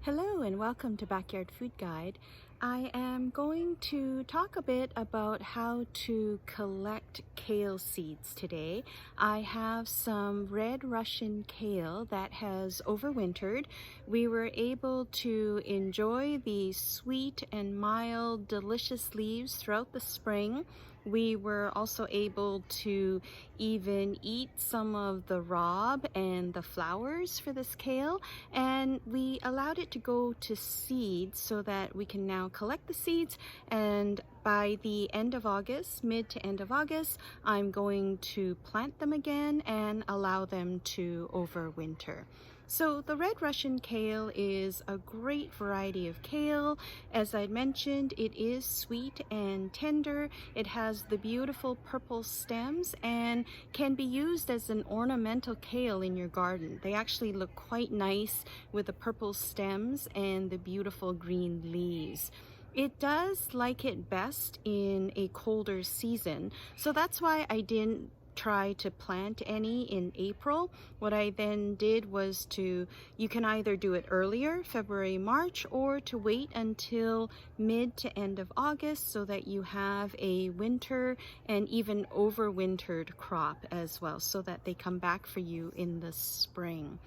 Hello and welcome to Backyard Food Guide. I am going to talk a bit about how to collect kale seeds today. I have some red Russian kale that has overwintered. We were able to enjoy the sweet and mild, delicious leaves throughout the spring. We were also able to even eat some of the rob and the flowers for this kale, and we allowed it to go to seed so that we can now collect the seeds, and by the end of August, mid to end of August, I'm going to plant them again and allow them to overwinter. So the red Russian kale is a great variety of kale. As I mentioned, it is sweet and tender. It has the beautiful purple stems and can be used as an ornamental kale in your garden. They actually look quite nice with the purple stems and the beautiful green leaves. It does like it best in a colder season, so that's why I didn't try to plant any in April. What I then did was you can either do it earlier, February, March, or to wait until mid to end of August so that you have a winter and even overwintered crop as well, so that they come back for you in the spring.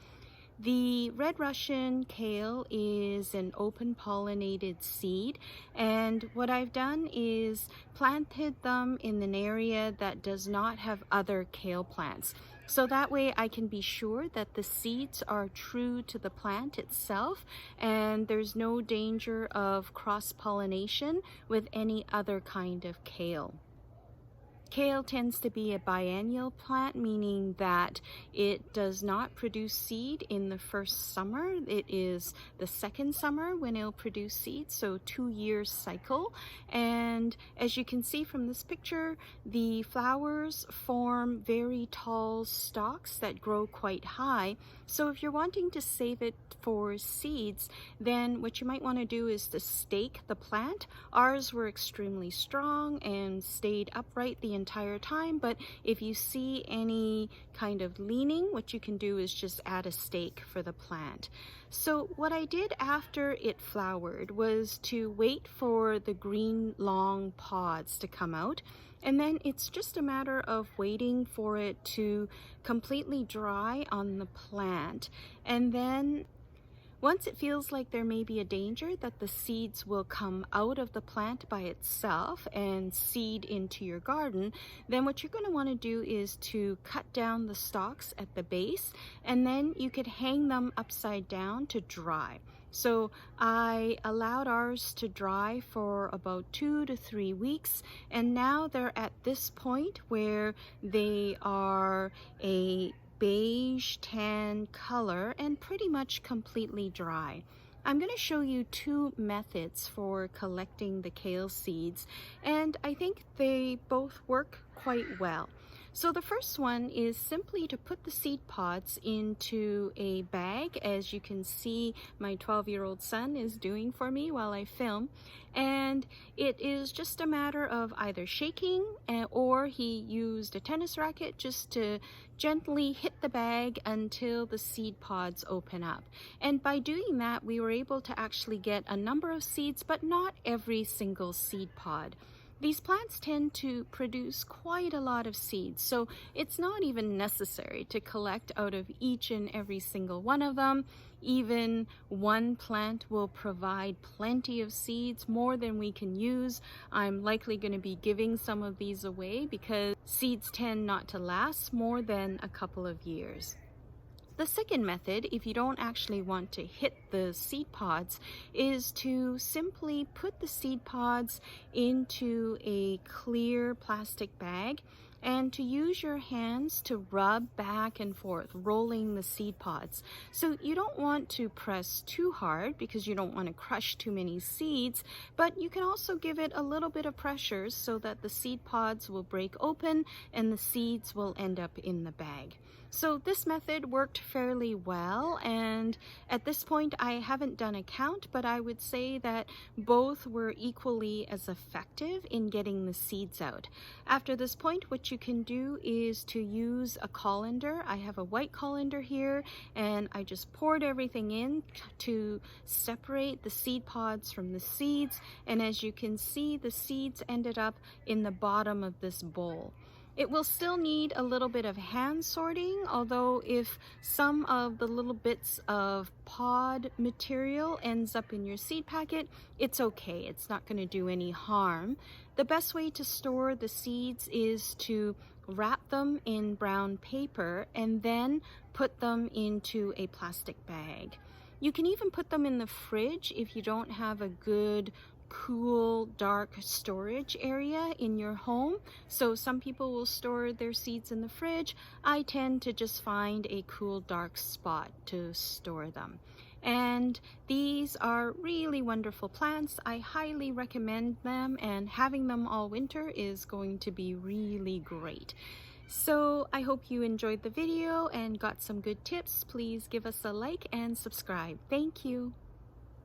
The red Russian kale is an open pollinated seed, and what I've done is planted them in an area that does not have other kale plants. So that way I can be sure that the seeds are true to the plant itself and there's no danger of cross-pollination with any other kind of kale. Kale tends to be a biennial plant, meaning that it does not produce seed in the first summer. It is the second summer when it'll produce seed, so 2-year cycle. And as you can see from this picture, the flowers form very tall stalks that grow quite high. So if you're wanting to save it for seeds, then what you might want to do is to stake the plant. Ours were extremely strong and stayed upright the entire time, but if you see any kind of leaning, what you can do is just add a stake for the plant. So what I did after it flowered was to wait for the green long pods to come out, and then it's just a matter of waiting for it to completely dry on the plant. And then once it feels like there may be a danger that the seeds will come out of the plant by itself and seed into your garden, then what you're going to want to do is to cut down the stalks at the base, and then you could hang them upside down to dry. So I allowed ours to dry for about 2 to 3 weeks, and now they're at this point where they are a beige tan color and pretty much completely dry. I'm going to show you 2 methods for collecting the kale seeds, and I think they both work quite well. So the first one is simply to put the seed pods into a bag, as you can see my 12-year-old son is doing for me while I film. And it is just a matter of either shaking or he used a tennis racket just to gently hit the bag until the seed pods open up. And by doing that, we were able to actually get a number of seeds, but not every single seed pod. These plants tend to produce quite a lot of seeds, so it's not even necessary to collect out of each and every single one of them. Even one plant will provide plenty of seeds, more than we can use. I'm likely going to be giving some of these away because seeds tend not to last more than a couple of years. The second method, if you don't actually want to hit the seed pods, is to simply put the seed pods into a clear plastic bag and to use your hands to rub back and forth, rolling the seed pods. So you don't want to press too hard because you don't want to crush too many seeds, but you can also give it a little bit of pressure so that the seed pods will break open and the seeds will end up in the bag. So this method worked fairly well, and at this point I haven't done a count, but I would say that both were equally as effective in getting the seeds out. After this point, what you can do is to use a colander. I have a white colander here, and I just poured everything in to separate the seed pods from the seeds, and as you can see, the seeds ended up in the bottom of this bowl. It will still need a little bit of hand sorting, although if some of the little bits of pod material ends up in your seed packet, it's okay. It's not going to do any harm. The best way to store the seeds is to wrap them in brown paper and then put them into a plastic bag. You can even put them in the fridge if you don't have a good cool, dark storage area in your home. So some people will store their seeds in the fridge. I tend to just find a cool, dark spot to store them. And these are really wonderful plants. I highly recommend them, and having them all winter is going to be really great. So I hope you enjoyed the video and got some good tips. Please give us a like and subscribe. Thank you.